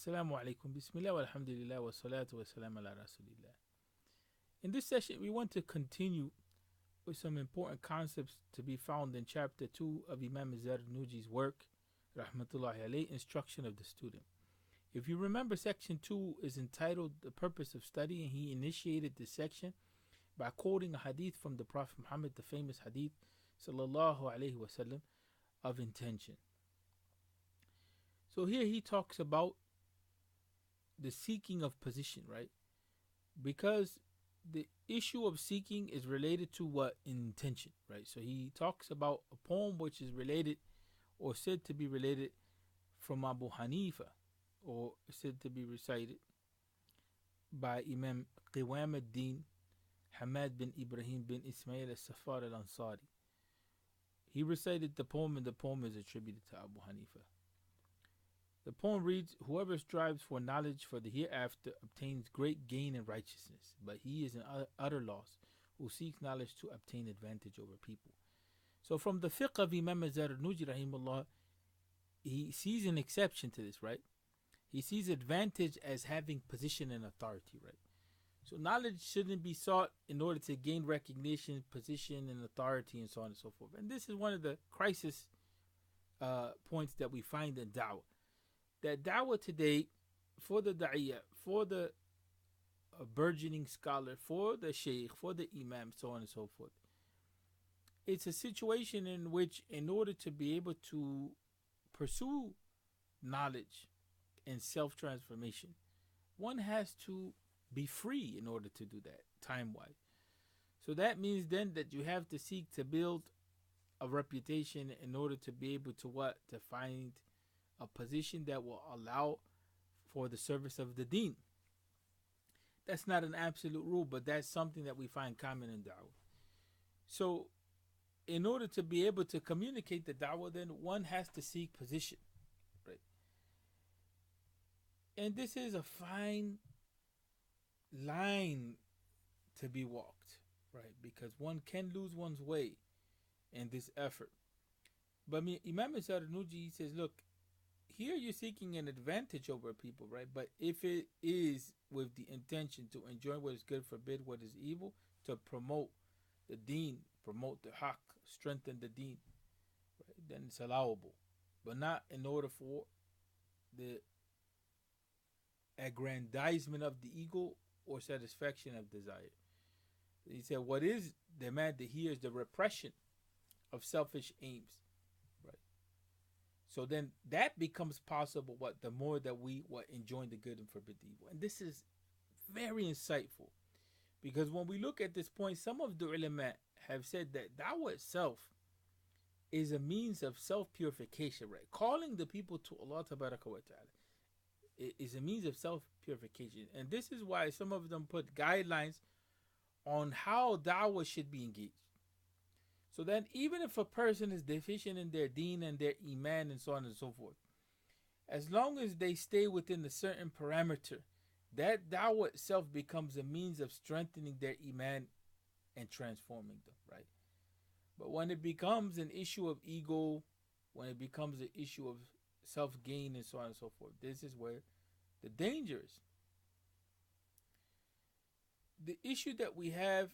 Assalamu alaikum. Bismillah walhamdulillah wa salatu wa salam ala rasulillah. In this session, we want to continue with some important concepts to be found in chapter 2 of Imam Zarnuji's work, Rahmatullahi alayh, Instruction of the Student. If you remember, section 2 is entitled The Purpose of Study, and he initiated this section by quoting a hadith from the Prophet Muhammad, the famous hadith, sallallahu alayhi wasallam, of intention. So here he talks about the seeking of position, right? Because the issue of seeking is related to what? Intention, right? So he talks about a poem which is related or said to be related from Abu Hanifa, or said to be recited by Imam Qiwam ad-Din Hamad bin Ibrahim bin Ismail al-Safar al-Ansari. He recited the poem, and the poem is attributed to Abu Hanifa. The poem reads, "Whoever strives for knowledge for the hereafter obtains great gain in righteousness, but he is in utter loss who seeks knowledge to obtain advantage over people." So from the fiqh of Imam Zarnuji rahimahullah, he sees an exception to this, right? He sees advantage as having position and authority, right? So knowledge shouldn't be sought in order to gain recognition, position, and authority, and so on and so forth. And this is one of the crisis points that we find in da'wah. That da'wah today, for the da'iyah, for the burgeoning scholar, for the sheikh, for the imam, so on and so forth, it's a situation in which, in order to be able to pursue knowledge and self-transformation, one has to be free in order to do that, time-wise. So that means then that you have to seek to build a reputation in order to be able to what? To find a position that will allow for the service of the deen. That's not an absolute rule, but that's something that we find common in da'wah. So in order to be able to communicate the da'wah, then one has to seek position, right? And this is a fine line to be walked, right? Because one can lose one's way in this effort. But Imam Zarnuji says, look, here you're seeking an advantage over people, right? But if it is with the intention to enjoy what is good, forbid what is evil, to promote the deen, promote the haqq, strengthen the deen, right, then it's allowable. But not in order for the aggrandizement of the ego or satisfaction of desire. He said what is demanded here is the repression of selfish aims. So then that becomes possible the more that we enjoy the good and forbid the evil. And this is very insightful, because when we look at this point, some of the ulama have said that da'wah itself is a means of self-purification, right? Calling the people to Allah tabaraka wa ta'ala is a means of self-purification. And this is why some of them put guidelines on how da'wah should be engaged. So then even if a person is deficient in their deen and their iman and so on and so forth, as long as they stay within a certain parameter, that da'wah itself becomes a means of strengthening their iman and transforming them, right? But when it becomes an issue of ego, when it becomes an issue of self-gain and so on and so forth, this is where the danger is. The issue that we have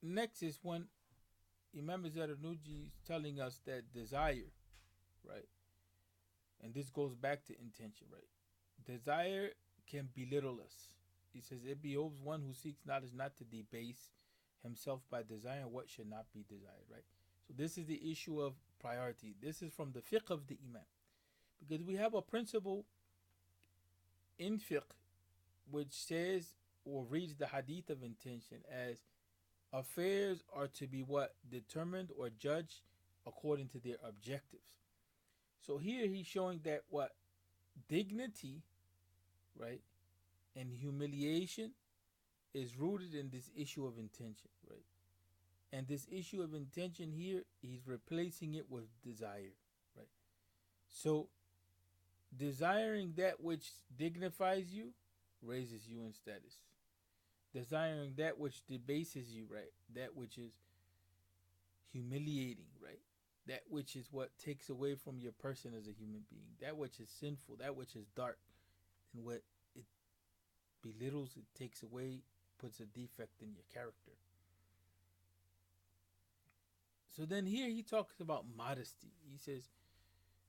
next is when Imam Zarnuji is telling us that desire, right? And this goes back to intention, right? Desire can belittle us. He says it behoves one who seeks knowledge not to debase himself by desiring what should not be desired, right? So this is the issue of priority. This is from the fiqh of the Imam. Because we have a principle in fiqh which says or reads the hadith of intention as affairs are to be what? Determined or judged according to their objectives. So here he's showing that what? Dignity, right, and humiliation is rooted in this issue of intention, right? And this issue of intention here, he's replacing it with desire, right? So desiring that which dignifies you raises you in status. Desiring that which debases you, right? That which is humiliating, right? that which is what takes away from your person as a human being, that which is sinful, that which is dark, and what it belittles, it takes away, puts a defect in your character. So then here he talks about modesty. He says,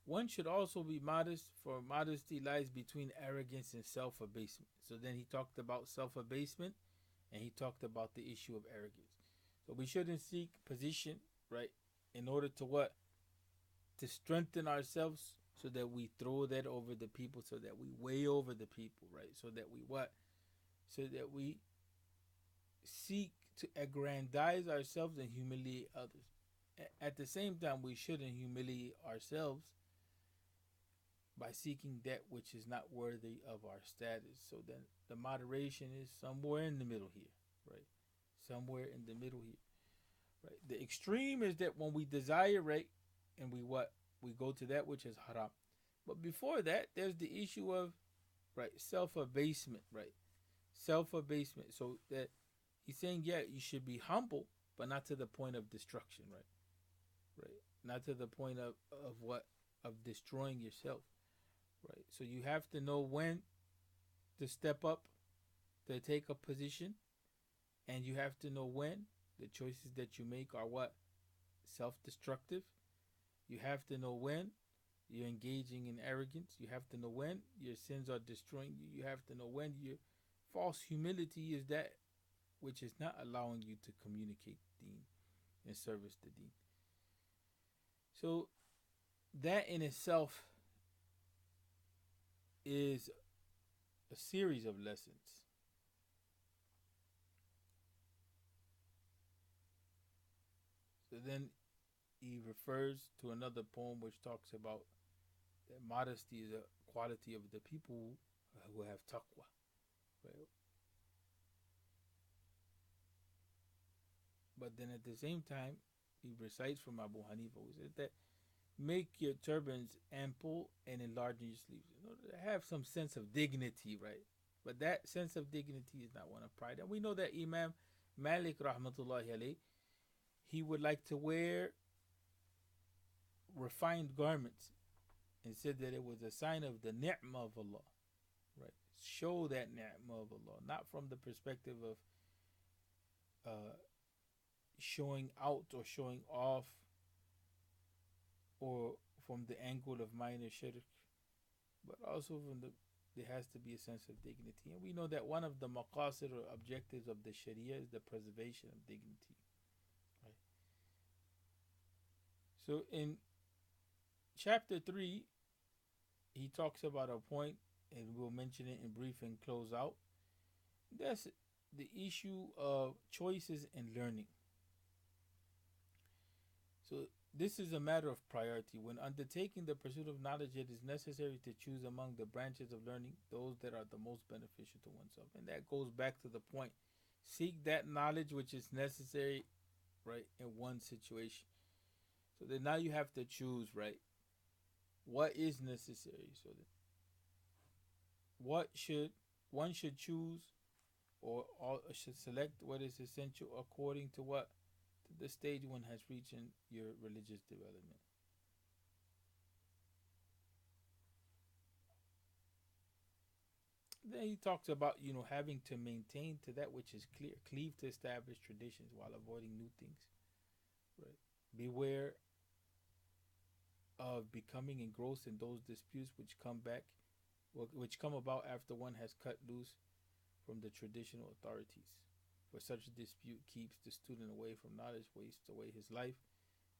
one should also be modest, for modesty lies between arrogance and self abasement. So then he talked about self abasement and he talked about the issue of arrogance. So we shouldn't seek position, right, in order to what? To strengthen ourselves so that we throw that over the people, so that we weigh over the people, right? So that we what? So that we seek to aggrandize ourselves and humiliate others. At the same time, we shouldn't humiliate ourselves by seeking that which is not worthy of our status. So then the moderation is somewhere in the middle here, right? Somewhere in the middle here, right? The extreme is that when we desire, right, and we what? We go to that which is haram. But before that, there's the issue of, right, self-abasement, right? Self-abasement. So that he's saying, yeah, you should be humble, but not to the point of destruction, right? Right? Not to the point of what? Of destroying yourself, right? So you have to know when to step up, to take a position, and you have to know when the choices that you make are what? Self-destructive. You have to know when you're engaging in arrogance. You have to know when your sins are destroying you. You have to know when your false humility is that which is not allowing you to communicate deen and service to deen. So that in itself is a series of lessons. So then he refers to another poem which talks about that modesty is a quality of the people who have taqwa. Right? But then at the same time, he recites from Abu Hanifa, who said that make your turbans ample and enlarging your sleeves. In order to have some sense of dignity, right? But that sense of dignity is not one of pride. And we know that Imam Malik rahmatullahi alayh, he would like to wear refined garments and said that it was a sign of the ni'mah of Allah, right? Show that ni'mah of Allah, not from the perspective of showing out or showing off, or from the angle of minor shirk, but also from there has to be a sense of dignity. And we know that one of the maqasid or objectives of the Sharia is the preservation of dignity, right? So in chapter 3, he talks about a point, and we'll mention it in brief and close out. That's the issue of choices and learning. So this is a matter of priority. When undertaking the pursuit of knowledge, it is necessary to choose among the branches of learning those that are the most beneficial to oneself. And that goes back to the point. Seek that knowledge which is necessary, right, in one situation. So then now you have to choose, right, what is necessary. So that what should one should choose, or should select what is essential according to what? To the stage one has reached in your religious development. Then he talks about, having to maintain to that which is clear, cleave to established traditions while avoiding new things. Right? Beware of becoming engrossed in those disputes which come about after one has cut loose from the traditional authorities. For such a dispute keeps the student away from knowledge, wastes away his life,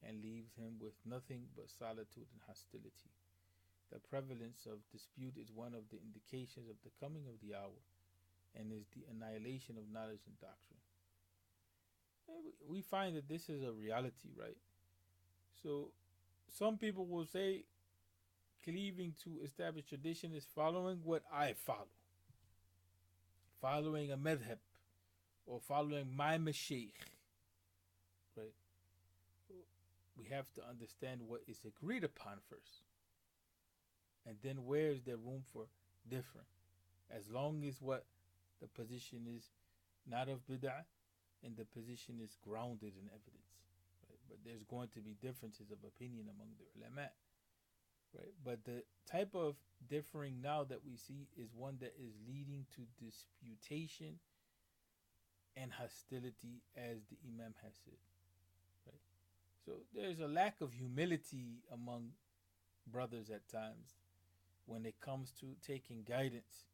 and leaves him with nothing but solitude and hostility. The prevalence of dispute is one of the indications of the coming of the hour, and is the annihilation of knowledge and doctrine. And we find that this is a reality, right? So some people will say cleaving to established tradition is following what I follow, following a madhab, or following my mashaykh, right? We have to understand what is agreed upon first, and then where is there room for different, as long as what the position is not of bid'ah and the position is grounded in evidence, right? but there's going to be differences of opinion among the ulama, right? But the type of differing now that we see is one that is leading to disputation and hostility, as the Imam has said, right? So there's a lack of humility among brothers at times when it comes to taking guidance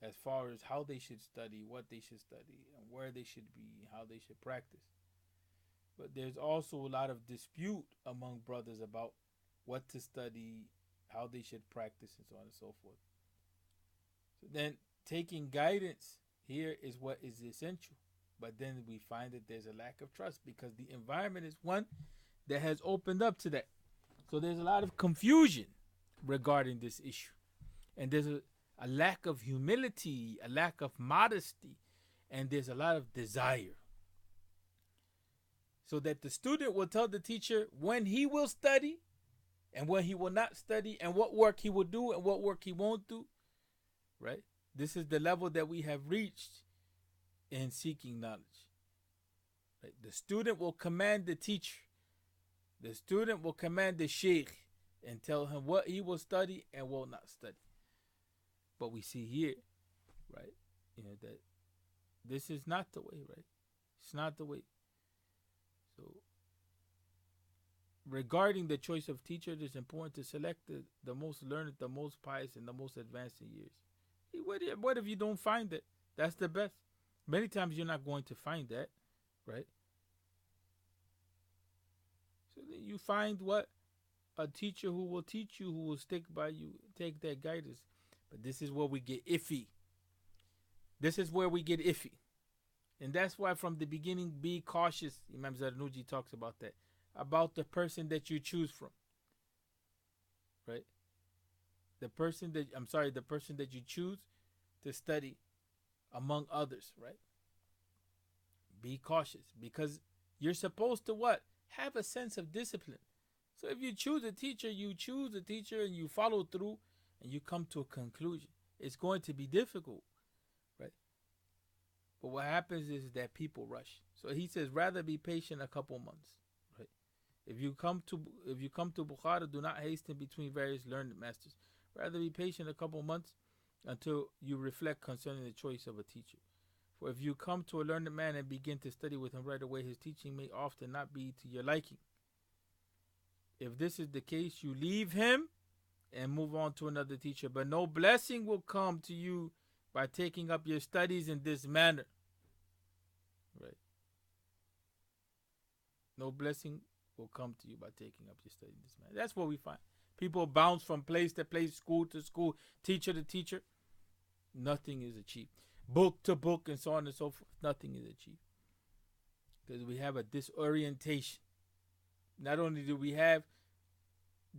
as far as how they should study, what they should study, and where they should be, how they should practice. But there's also a lot of dispute among brothers about what to study, how they should practice, and so on and so forth. So then taking guidance here is what is essential. But then we find that there's a lack of trust because the environment is one that has opened up to that. So there's a lot of confusion regarding this issue. And there's a lack of humility, a lack of modesty, and there's a lot of desire. So that the student will tell the teacher when he will study and when he will not study and what work he will do and what work he won't do, right? This is the level that we have reached in seeking knowledge. Right? The student will command the teacher. The student will command the sheikh and tell him what he will study and will not study. But we see here, right, that this is not the way, right? It's not the way. So, regarding the choice of teacher, it is important to select the most learned, the most pious, and the most advanced in years. What if you don't find it? That's the best. Many times you're not going to find that, right? So then you find what? A teacher who will teach you, who will stick by you, take that guidance. But this is where we get iffy. This is where we get iffy. And that's why from the beginning, be cautious. Imam Zarnuji talks about that. About the person that you choose from. Right? The person that you choose to study among others, right? Be cautious because you're supposed to what? Have a sense of discipline. So if you choose a teacher and you follow through and you come to a conclusion. It's going to be difficult, right? But what happens is that people rush. So he says, rather be patient a couple months, right? If you come to Bukhara, do not hasten between various learned masters. Rather be patient a couple months until you reflect concerning the choice of a teacher. For if you come to a learned man and begin to study with him right away, his teaching may often not be to your liking. If this is the case, you leave him and move on to another teacher. But no blessing will come to you by taking up your studies in this manner. Right? No blessing will come to you by taking up your studies in this manner. That's what we find. People bounce from place to place, school to school, teacher to teacher. Nothing is achieved. Book to book and so on and so forth. Nothing is achieved. Because we have a disorientation. Not only do we have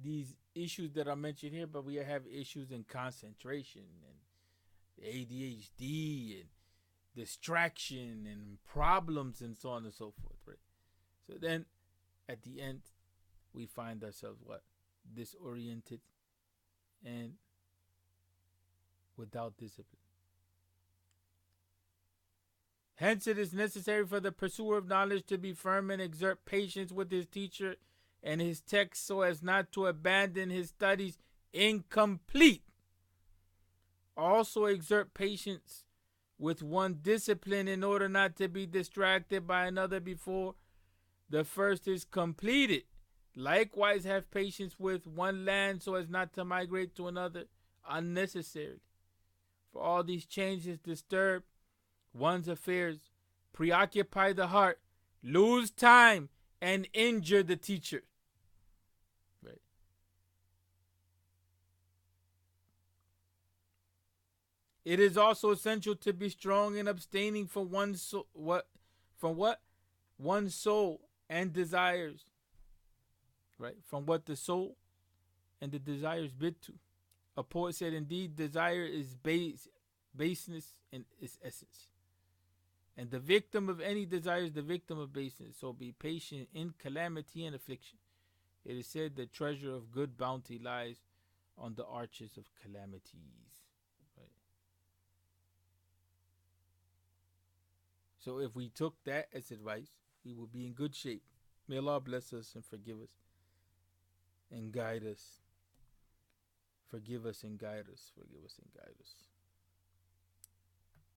these issues that are mentioned here, but we have issues in concentration and ADHD and distraction and problems and so on and so forth, right? So then at the end, we find ourselves what? Disoriented and without discipline. Hence, it is necessary for the pursuer of knowledge to be firm and exert patience with his teacher and his text so as not to abandon his studies incomplete. Also exert patience with one discipline in order not to be distracted by another before the first is completed. Likewise, have patience with one land so as not to migrate to another unnecessarily. For all these changes disturb one's affairs, preoccupy the heart, lose time, and injure the teacher. Right. It is also essential to be strong in abstaining from one's soul and desires. Right, from what the soul and the desires bid to. A poet said, "Indeed, desire is baseness in its essence." And the victim of any desire is the victim of baseness. So be patient in calamity and affliction. It is said the treasure of good bounty lies on the arches of calamities. Right. So if we took that as advice, we would be in good shape. May Allah bless us and forgive us and guide us. Forgive us and guide us. Forgive us and guide us.